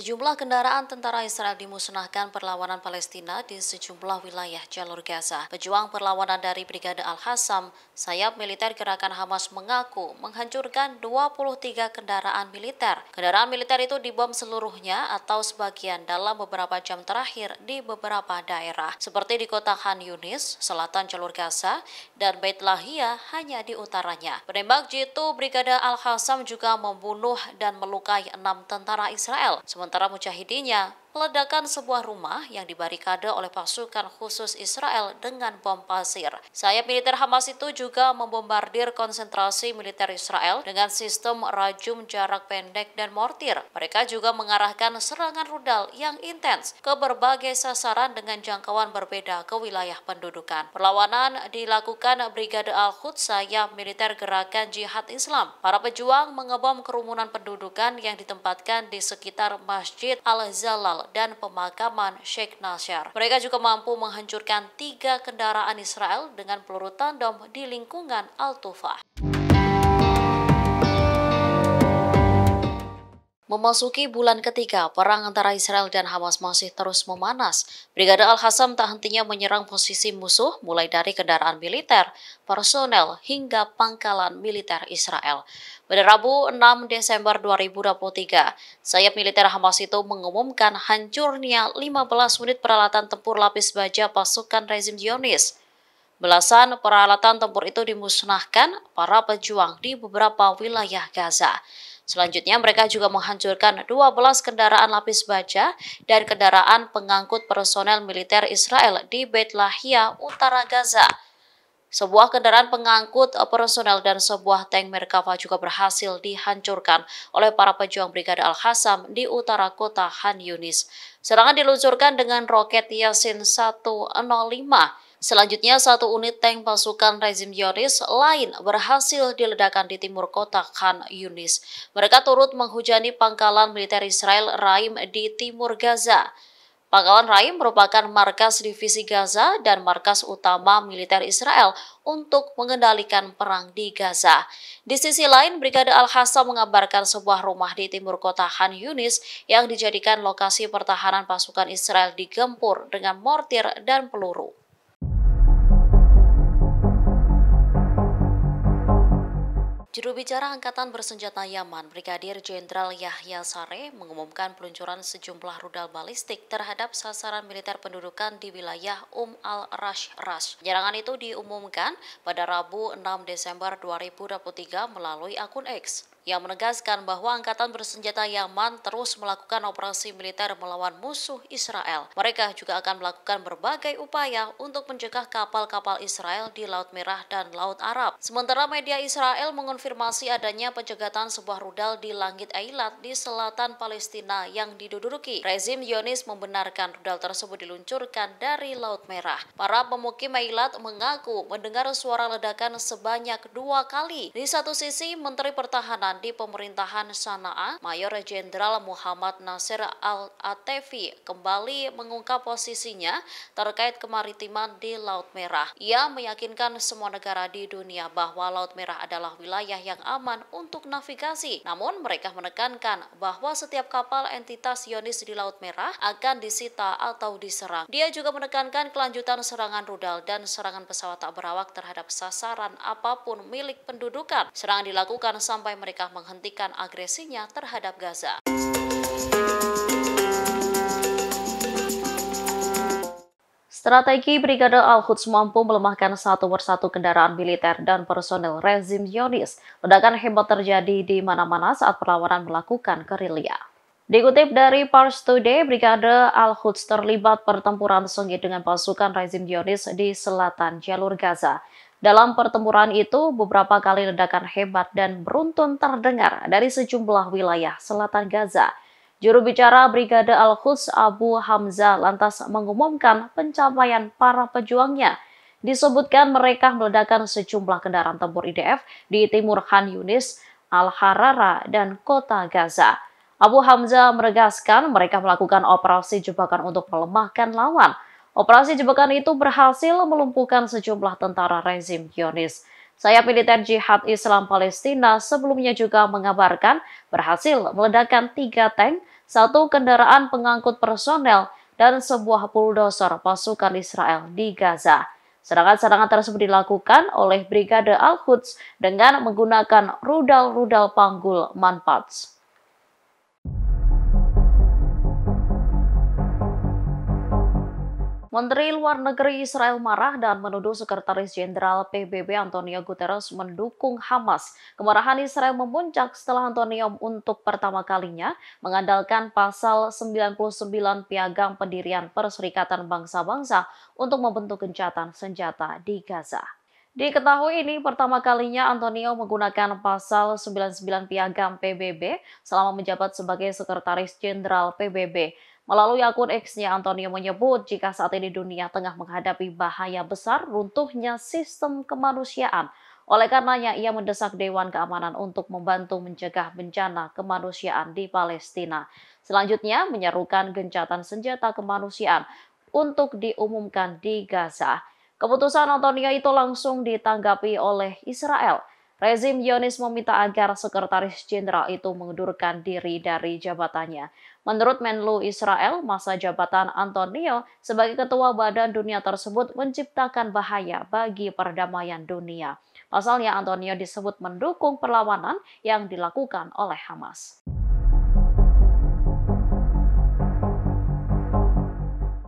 Sejumlah kendaraan tentara Israel dimusnahkan perlawanan Palestina di sejumlah wilayah jalur Gaza. Pejuang perlawanan dari Brigade Al-Qassam, sayap militer gerakan Hamas mengaku menghancurkan 23 kendaraan militer. Kendaraan militer itu dibom seluruhnya atau sebagian dalam beberapa jam terakhir di beberapa daerah, seperti di kota Khan Yunis, selatan jalur Gaza, dan Beit Lahia hanya di utaranya. Penembak jitu Brigade Al-Qassam juga membunuh dan melukai 6 tentara Israel. Sementara mujahidinnya meledakan sebuah rumah yang dibarikade oleh pasukan khusus Israel dengan bom pasir. Sayap militer Hamas itu juga membombardir konsentrasi militer Israel dengan sistem rajum jarak pendek dan mortir. Mereka juga mengarahkan serangan rudal yang intens ke berbagai sasaran dengan jangkauan berbeda ke wilayah pendudukan. Perlawanan dilakukan Brigade Al-Quds, sayap militer gerakan Jihad Islam. Para pejuang mengebom kerumunan pendudukan yang ditempatkan di sekitar Masjid Al-Zalal dan pemakaman Sheikh Nasyar. Mereka juga mampu menghancurkan 3 kendaraan Israel dengan peluru tandem di lingkungan Al-Tufah. Memasuki bulan ketiga, perang antara Israel dan Hamas masih terus memanas. Brigade Al-Qassam tak hentinya menyerang posisi musuh, mulai dari kendaraan militer, personel, hingga pangkalan militer Israel. Pada Rabu 6 Desember 2023, sayap militer Hamas itu mengumumkan hancurnya 15 unit peralatan tempur lapis baja pasukan rezim Zionis. Belasan peralatan tempur itu dimusnahkan para pejuang di beberapa wilayah Gaza. Selanjutnya mereka juga menghancurkan 12 kendaraan lapis baja dan kendaraan pengangkut personel militer Israel di Beit Lahia, utara Gaza. Sebuah kendaraan pengangkut personel dan sebuah tank Merkava juga berhasil dihancurkan oleh para pejuang Brigade Al-Qassam di utara kota Khan Yunis. Serangan diluncurkan dengan roket Yasin 105. Selanjutnya, satu unit tank pasukan rezim Zionis lain berhasil diledakkan di timur kota Khan Yunis. Mereka turut menghujani pangkalan militer Israel Raim di timur Gaza. Pangkalan Raim merupakan markas divisi Gaza dan markas utama militer Israel untuk mengendalikan perang di Gaza. Di sisi lain, Brigade Al-Qassam mengabarkan sebuah rumah di timur kota Khan Yunis yang dijadikan lokasi pertahanan pasukan Israel digempur dengan mortir dan peluru. Juru bicara Angkatan Bersenjata Yaman, Brigadir Jenderal Yahya Saree, mengumumkan peluncuran sejumlah rudal balistik terhadap sasaran militer pendudukan di wilayah al-Rash. Penyerangan itu diumumkan pada Rabu 6 Desember 2023 melalui akun X, yang menegaskan bahwa Angkatan Bersenjata Yaman terus melakukan operasi militer melawan musuh Israel. Mereka juga akan melakukan berbagai upaya untuk mencegah kapal-kapal Israel di Laut Merah dan Laut Arab. Sementara media Israel mengonfirmasi adanya pencegatan sebuah rudal di langit Eilat di selatan Palestina yang diduduki. Rezim Zionis membenarkan rudal tersebut diluncurkan dari Laut Merah. Para pemukim Eilat mengaku mendengar suara ledakan sebanyak 2 kali. Di satu sisi, Menteri Pertahanan di pemerintahan Sana'a, Mayor Jenderal Muhammad Nasir Al-Atefi kembali mengungkap posisinya terkait kemaritiman di Laut Merah. Ia meyakinkan semua negara di dunia bahwa Laut Merah adalah wilayah yang aman untuk navigasi. Namun mereka menekankan bahwa setiap kapal entitas Zionis di Laut Merah akan disita atau diserang. Dia juga menekankan kelanjutan serangan rudal dan serangan pesawat tak berawak terhadap sasaran apapun milik pendudukan. Serangan dilakukan sampai mereka menghentikan agresinya terhadap Gaza. Strategi Brigade Al-Quds mampu melemahkan satu persatu kendaraan militer dan personel rezim Zionis. Ledakan hebat terjadi di mana-mana saat perlawanan melakukan gerilya. Dikutip dari Pars Today, Brigade Al-Quds terlibat pertempuran sengit dengan pasukan rezim Zionis di selatan jalur Gaza. Dalam pertempuran itu, beberapa kali ledakan hebat dan beruntun terdengar dari sejumlah wilayah selatan Gaza. Juru bicara Brigade Al-Quds Abu Hamzah lantas mengumumkan pencapaian para pejuangnya. Disebutkan mereka meledakkan sejumlah kendaraan tempur IDF di timur Khan Yunis, Al-Harara, dan kota Gaza. Abu Hamzah menegaskan mereka melakukan operasi jebakan untuk melemahkan lawan. Operasi jebakan itu berhasil melumpuhkan sejumlah tentara rezim Zionis. Sayap militer Jihad Islam Palestina sebelumnya juga mengabarkan berhasil meledakkan 3 tank, 1 kendaraan pengangkut personel, dan sebuah bulldozer pasukan Israel di Gaza. Serangan-serangan tersebut dilakukan oleh Brigade Al-Quds dengan menggunakan rudal-rudal panggul Manpads. Menteri Luar Negeri Israel marah dan menuduh Sekretaris Jenderal PBB Antonio Guterres mendukung Hamas. Kemarahan Israel memuncak setelah Antonio untuk pertama kalinya mengandalkan pasal 99 Piagam Pendirian Perserikatan Bangsa-Bangsa untuk membentuk gencatan senjata di Gaza. Diketahui ini pertama kalinya Antonio menggunakan pasal 99 Piagam PBB selama menjabat sebagai Sekretaris Jenderal PBB. Melalui akun X-nya, Antonio menyebut jika saat ini dunia tengah menghadapi bahaya besar runtuhnya sistem kemanusiaan. Oleh karenanya, ia mendesak Dewan Keamanan untuk membantu mencegah bencana kemanusiaan di Palestina. Selanjutnya, menyerukan gencatan senjata kemanusiaan untuk diumumkan di Gaza. Keputusan Antonio itu langsung ditanggapi oleh Israel. Rezim Zionis meminta agar Sekretaris Jenderal itu mengundurkan diri dari jabatannya. Menurut Menlu Israel, masa jabatan Antonio sebagai ketua Badan Dunia tersebut menciptakan bahaya bagi perdamaian dunia. Pasalnya, Antonio disebut mendukung perlawanan yang dilakukan oleh Hamas.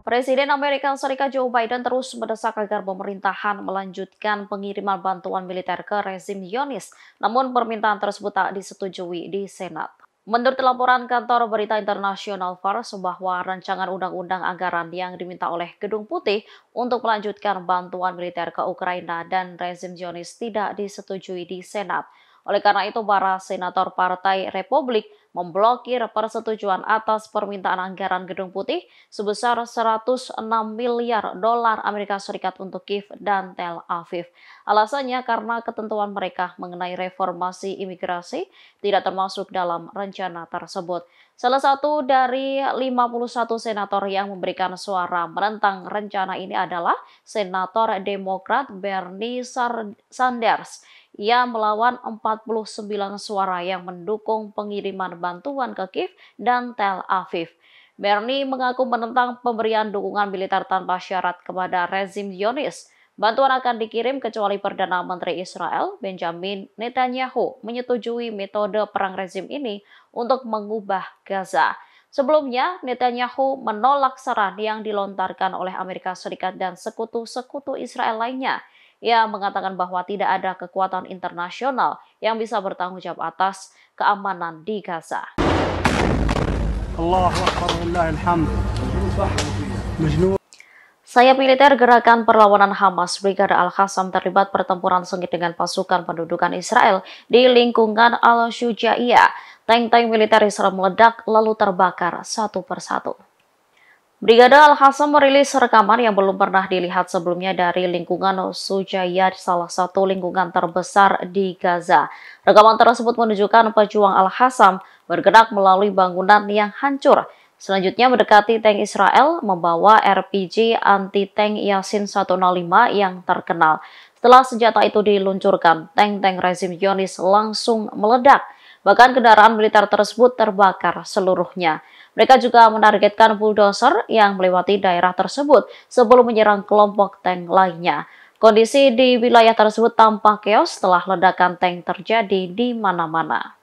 Presiden Amerika Serikat Joe Biden terus mendesak agar pemerintahan melanjutkan pengiriman bantuan militer ke rezim Zionis, namun permintaan tersebut tak disetujui di Senat. Menurut laporan kantor berita internasional Fars bahwa rancangan undang-undang anggaran yang diminta oleh Gedung Putih untuk melanjutkan bantuan militer ke Ukraina dan rezim Zionis tidak disetujui di Senat. Oleh karena itu, para senator Partai Republik memblokir persetujuan atas permintaan anggaran Gedung Putih sebesar 106 miliar dolar Amerika Serikat untuk Kiev dan Tel Aviv. Alasannya karena ketentuan mereka mengenai reformasi imigrasi tidak termasuk dalam rencana tersebut. Salah satu dari 51 senator yang memberikan suara menentang rencana ini adalah Senator Demokrat Bernie Sanders. Ia melawan 49 suara yang mendukung pengiriman bantuan ke Kiev dan Tel Aviv. Bernie mengaku menentang pemberian dukungan militer tanpa syarat kepada rezim Zionis. Bantuan akan dikirim kecuali Perdana Menteri Israel, Benjamin Netanyahu, menyetujui metode perang rezim ini untuk mengubah Gaza. Sebelumnya, Netanyahu menolak saran yang dilontarkan oleh Amerika Serikat dan sekutu-sekutu Israel lainnya. Ia mengatakan bahwa tidak ada kekuatan internasional yang bisa bertanggung jawab atas keamanan di Gaza. Sayap militer Gerakan Perlawanan Hamas Brigade Al-Qassam terlibat pertempuran sengit dengan pasukan pendudukan Israel di lingkungan Al-Shujaiyah. Tank-tank militer Israel meledak lalu terbakar satu persatu. Brigade Al-Qassam merilis rekaman yang belum pernah dilihat sebelumnya dari lingkungan Shujaiyah, salah satu lingkungan terbesar di Gaza. Rekaman tersebut menunjukkan pejuang Al-Qassam bergerak melalui bangunan yang hancur. Selanjutnya mendekati tank Israel membawa RPG anti-tank Yasin 105 yang terkenal. Setelah senjata itu diluncurkan, tank-tank rezim Zionis langsung meledak. Bahkan kendaraan militer tersebut terbakar seluruhnya. Mereka juga menargetkan bulldozer yang melewati daerah tersebut sebelum menyerang kelompok tank lainnya. Kondisi di wilayah tersebut tampak keos setelah ledakan tank terjadi di mana-mana.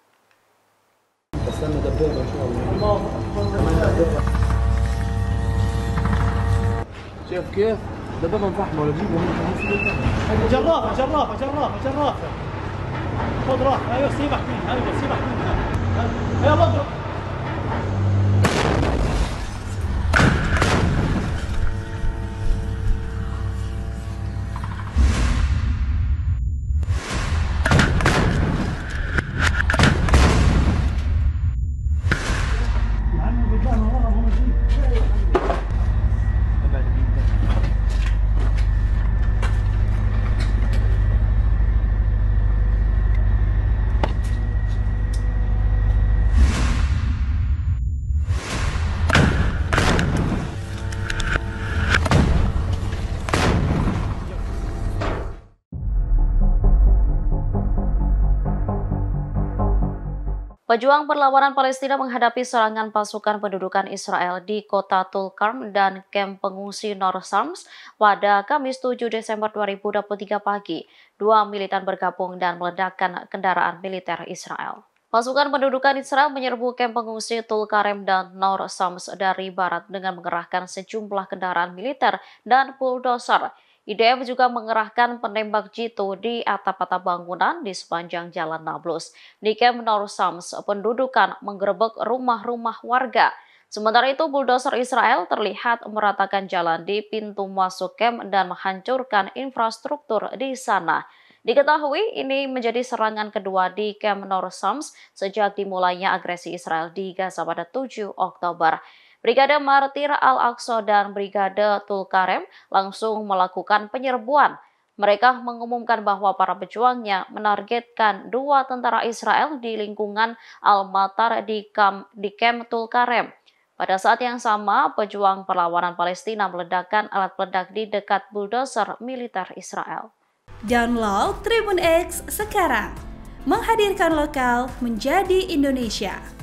Pejuang perlawanan Palestina menghadapi serangan pasukan pendudukan Israel di kota Tulkarm dan kamp pengungsi Nor Shams pada Kamis 7 Desember 2023 pagi. Dua militan bergabung dan meledakkan kendaraan militer Israel. Pasukan pendudukan Israel menyerbu kamp pengungsi Tulkarem dan Nor Shams dari barat dengan mengerahkan sejumlah kendaraan militer dan bulldozer. IDF juga mengerahkan penembak jitu di atap-atap bangunan di sepanjang Jalan Nablus. Di kamp Nor Shams, pendudukan menggerebek rumah-rumah warga. Sementara itu, bulldozer Israel terlihat meratakan jalan di pintu masuk kamp dan menghancurkan infrastruktur di sana. Diketahui ini menjadi serangan kedua di kamp Nor Shams sejak dimulainya agresi Israel di Gaza pada 7 Oktober. Brigade Martir Al-Aqsa dan Brigade Tulkarem langsung melakukan penyerbuan. Mereka mengumumkan bahwa para pejuangnya menargetkan dua tentara Israel di lingkungan Al-Matar di kamp Tulkarem. Pada saat yang sama, pejuang perlawanan Palestina meledakkan alat peledak di dekat bulldozer militer Israel. Download Tribun X sekarang, menghadirkan lokal menjadi Indonesia.